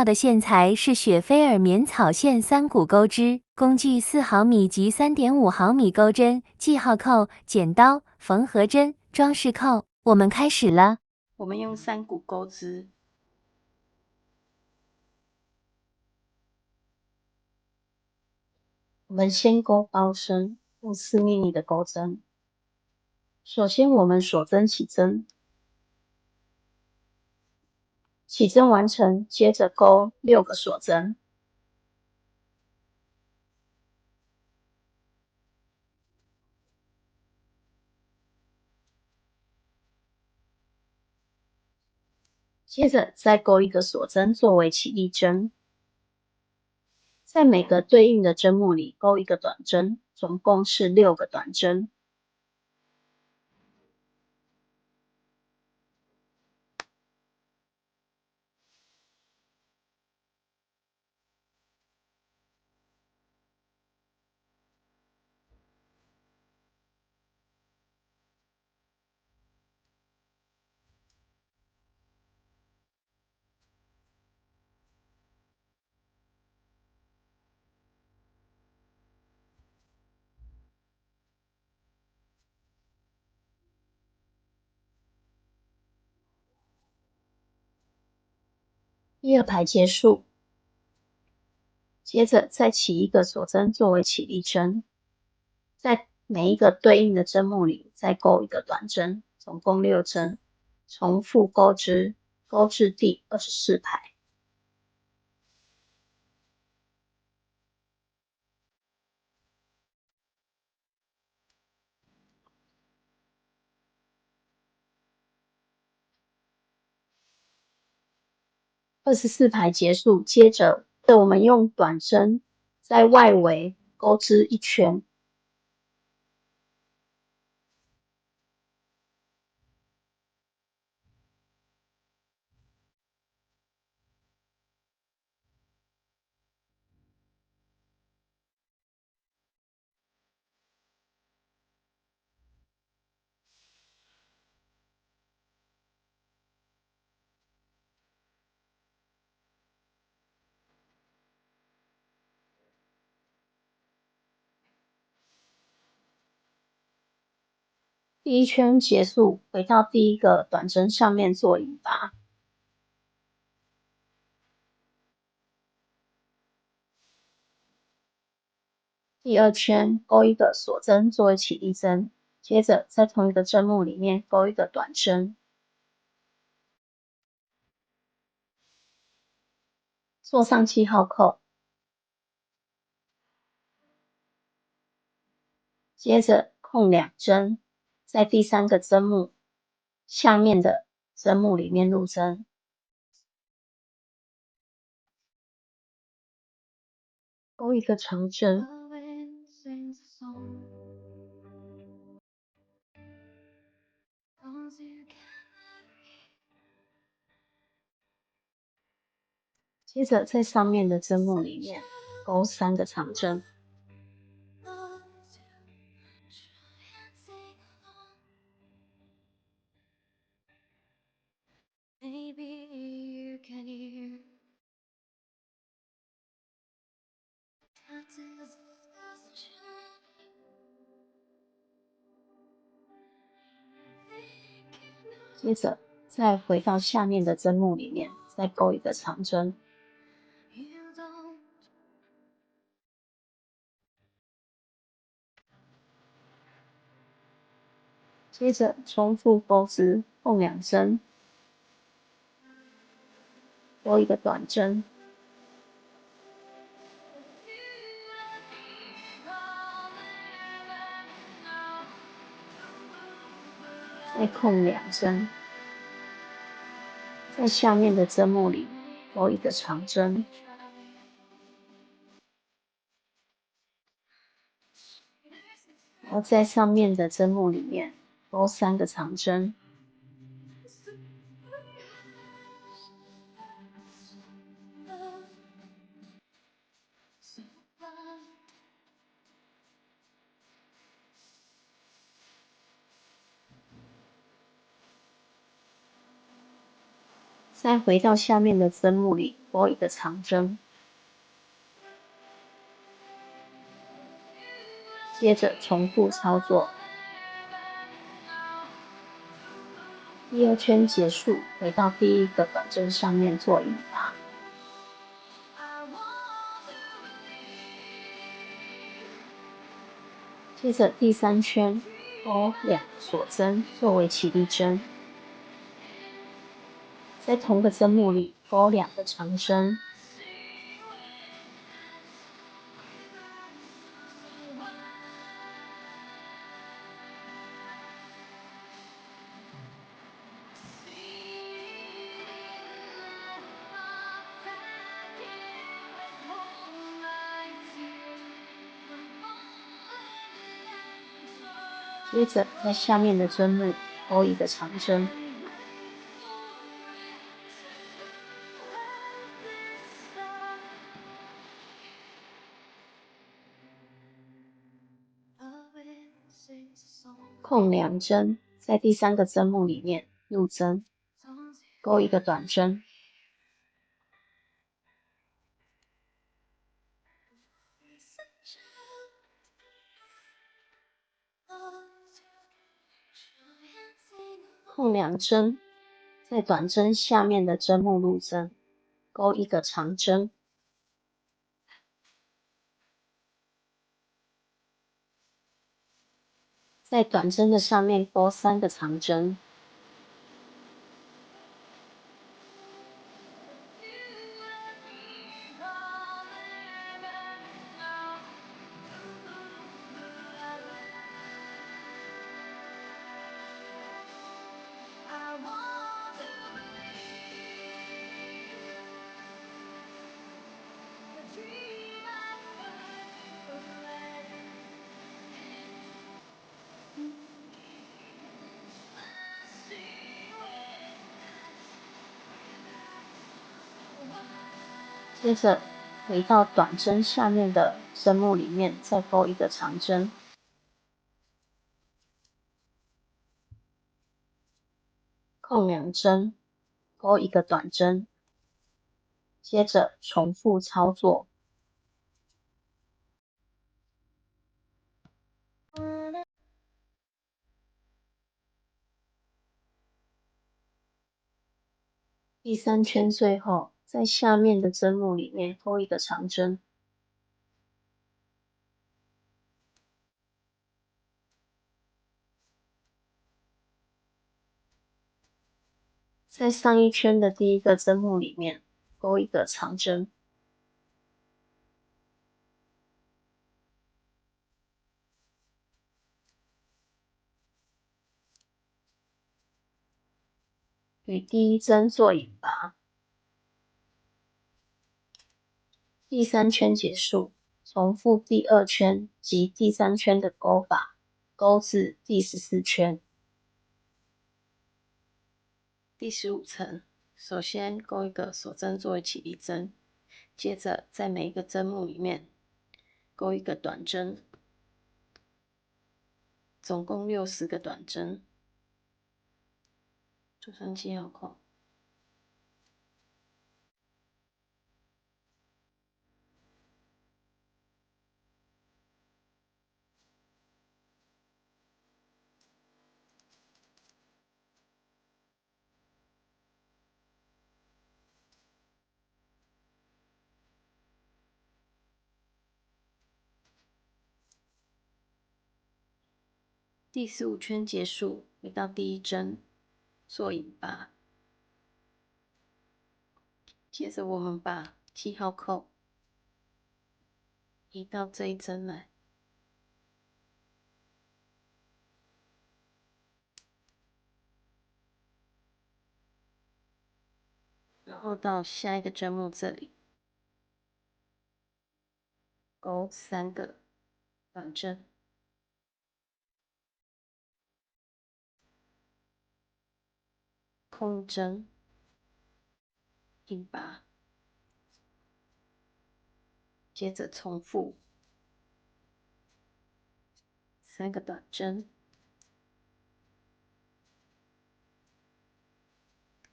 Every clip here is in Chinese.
到的线材是雪菲尔棉草线3股钩织，工具4毫米及3.5毫米钩针、记号扣、剪刀、缝合针、装饰扣。我们开始了。我们用3股钩织。我们先钩包身，用4厘米的钩针。首先我们锁针起针，起针完成，接着钩6个锁针。接着再钩1个锁针作为起立针，在每个对应的针目里钩1个短针，总共是6个短针。第2排结束，接着再起1个锁针作为起立针，在每一个对应的针目里再钩1个短针，总共6针，重复钩织，钩至第24排。24排结束，接着我们用短针在外围钩织1圈。第1圈结束，回到第1个短针上面做引拔。第2圈钩1个锁针作为起立针，接着在同一个针目里面钩1个短针，做上记号扣，接着空2针，在第3个针目下面的针目里面入针，钩1个长针，接着在上面的针目里面钩3个长针。接着再回到下面的针目里面，再钩1个长针。接着重复钩织，空2针，钩1个短针，再空2针，在下面的针目里钩1个长针，然后在上面的针目里面钩3个长针。再回到下面的针目里拨一个长针，接着重复操作。第二圈结束，回到第一个短针上面做引拔。接着第三圈钩2个锁针作为起立针，在同个针目里钩2个长针，接着在下面的针目钩一个长针。空2针，在第3个针目里面入针，钩一个短针，空2针，在短针下面的针目入针，钩一个长针，在短针的上面钩3个长针。接着回到短针下面的针目里面，再钩一个长针，空2针，钩一个短针，接着重复操作。第3圈最后，在下面的针目里面钩一个长针，在上一圈的第一个针目里面钩一个长针，与第一针做引拔。第3圈结束，重复第2圈及第3圈的钩法，钩至第14圈。第15层，首先钩一个锁针作为起立针，接着在每一个针目里面钩一个短针，总共60个短针，做成记号扣。第15圈结束，回到第一针做引拔，接着我们把记号扣移到这一针来，然后到下一个针目这里钩3个短针，空针引拔，接着重复3个短针，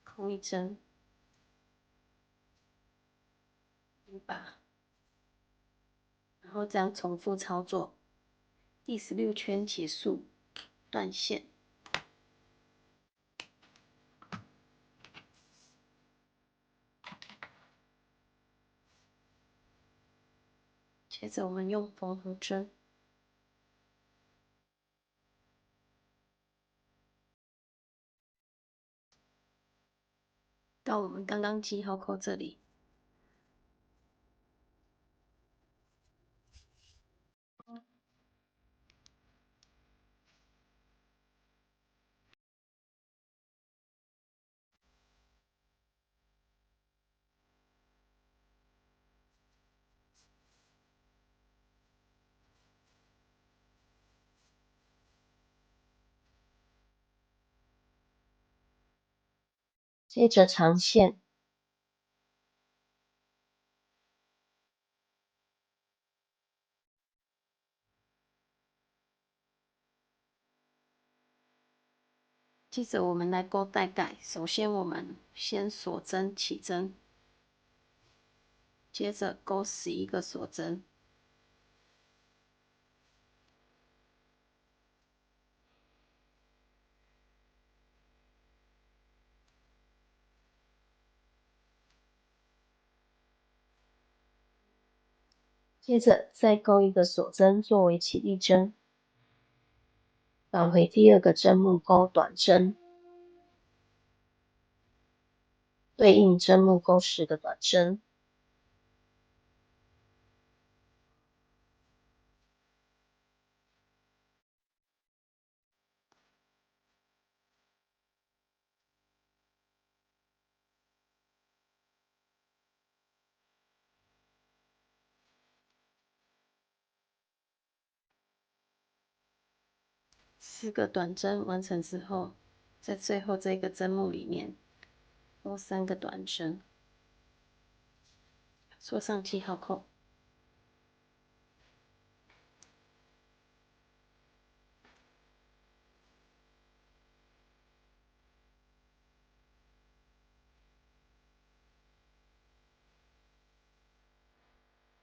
空一针，平拔，然后这样重复操作，第16圈结束，断线。接着我们用缝合针到我们刚刚记号扣这里，接着长线。接着我们来钩带盖，首先我们先锁针起针，接着钩11个锁针，接着再钩一个锁针作为起立针，返回第2个针目钩短针，对应针目钩10个短针。4个短针完成之后，在最后这个针目里面钩3个短针，锁上记号扣。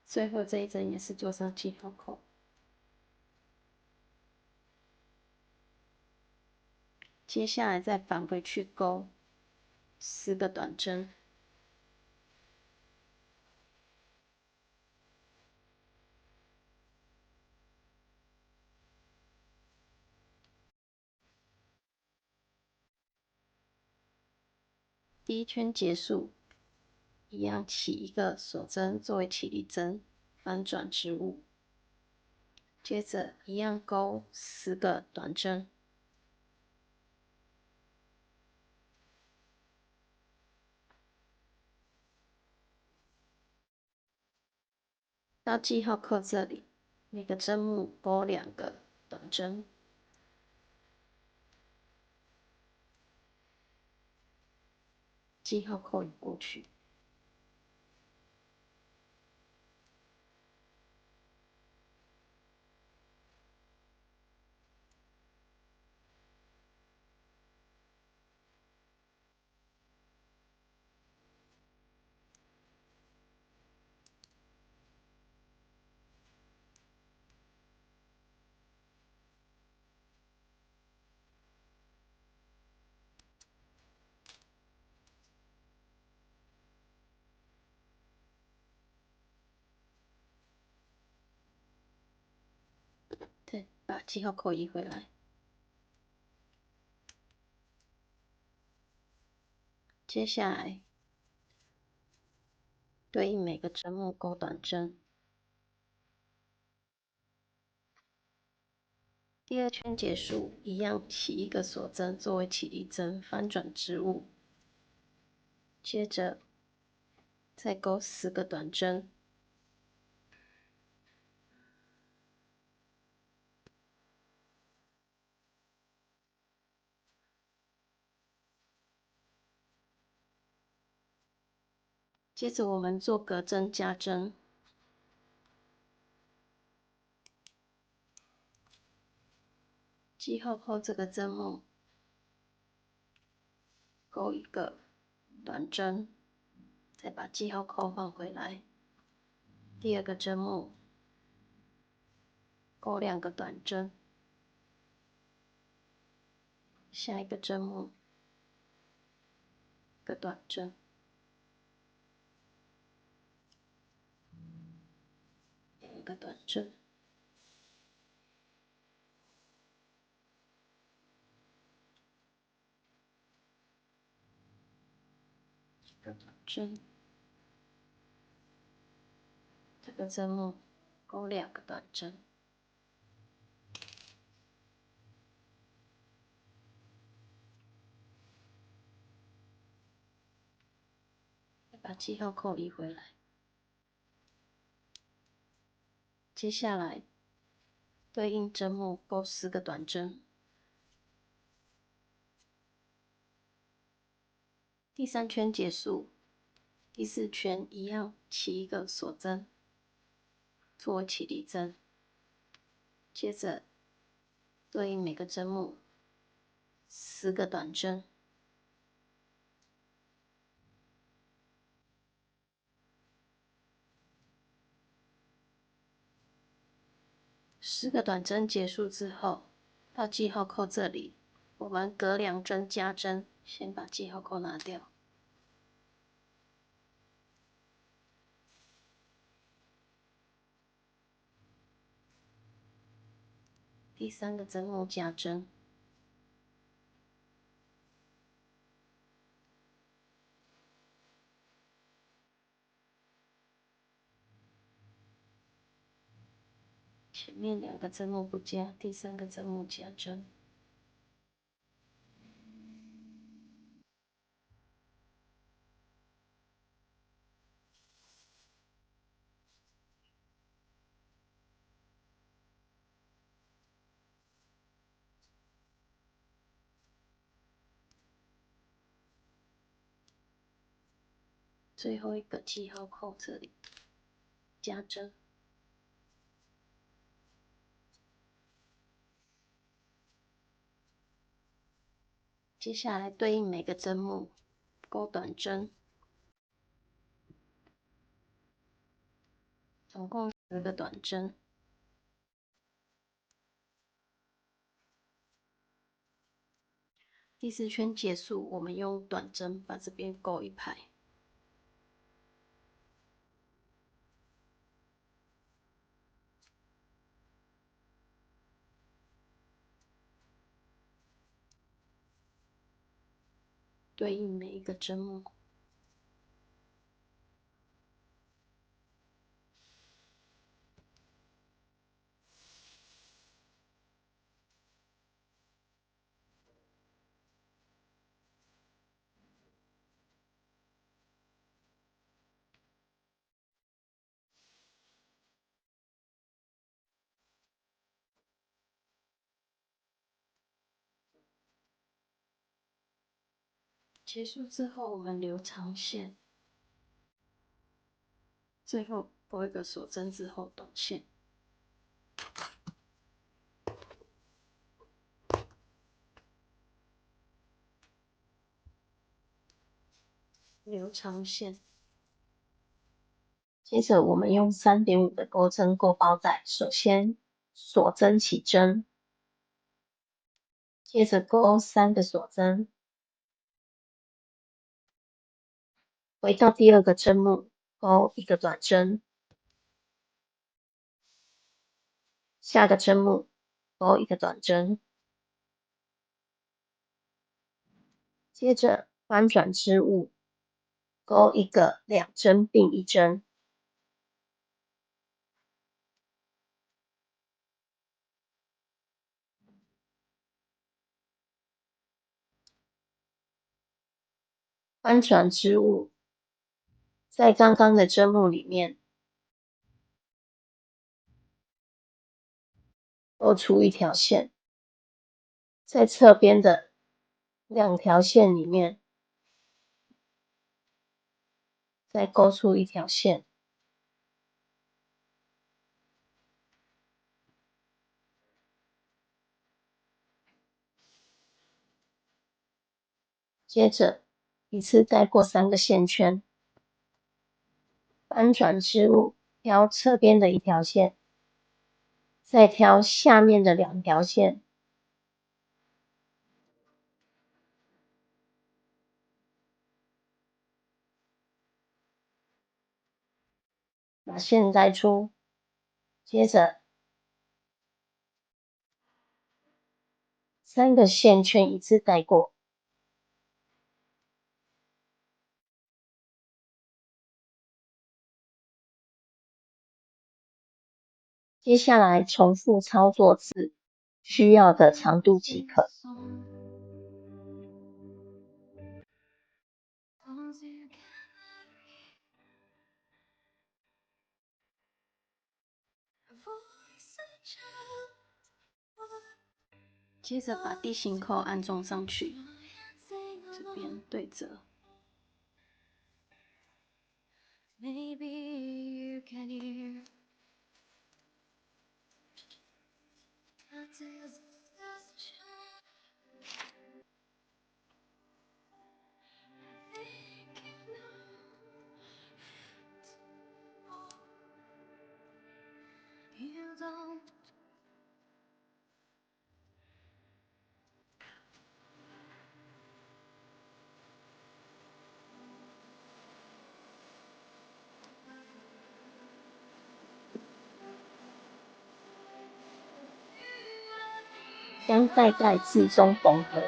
最后这一针也是做上记号扣。接下来再返回去钩10个短针，第1圈结束，一样起一个锁针作为起立针，翻转织物，接着一样钩10个短针，到记号扣这里，每个针目钩2个短针，记号扣引过去。对，把记号扣移回来。接下来对应每个针目钩短针。第2圈结束，一样起一个锁针作为起立针，翻转织物，接着再钩10个短针，接着我们做隔针加针，记号扣这个针目钩一个短针，再把记号扣放回来，第二个针目勾2个短针，下一个针目一个短针，一个短针，一个短针，这个针目勾2个短针，把记号扣移回来。接下来对应针目勾4个短针，第3圈结束，第4圈一样起一个锁针，作为起立针。接着对应每个针目10个短针，10个短针结束之后，到记号扣这里，我们隔2针加针，先把记号扣拿掉。第3个针目加针，前面2个针目不加，第3个针目加针。最后一个记号扣这里加针，接下来对应每个针目勾短针，总共10个短针。第4圈结束，我们用短针把这边勾一排。对应每一个针目。结束之后，我们留长线，最后勾一个锁针之后短线，留长线。接着我们用3.5的钩针钩包带，首先锁针起针，接着钩3个锁针，回到第2个针目，钩1个短针，下个针目钩1个短针，接着翻转织物，钩一个2针并1针，翻转织物，在刚刚的针目里面勾出1条线，在侧边的2条线里面再勾出1条线，接着一次带过3个线圈，翻转织物，挑侧边的一条线，再挑下面的2条线，把线带出，接着3个线圈一次带过。接下来重复操作至需要的长度即可。接着把地形扣安装上去，这边对折。将带盖至中缝合。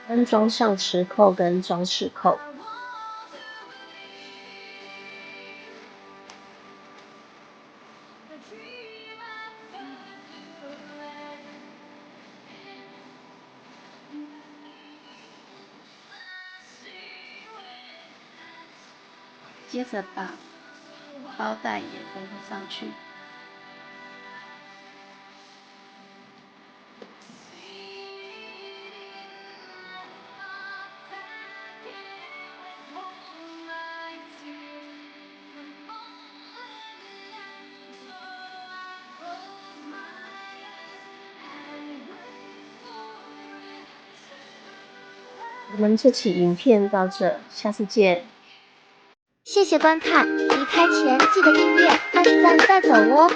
安装上齿扣跟装饰扣。接着把包带也缝上去。我们这期影片到这，下次见。谢谢观看，离开前记得订阅、按赞再走哦。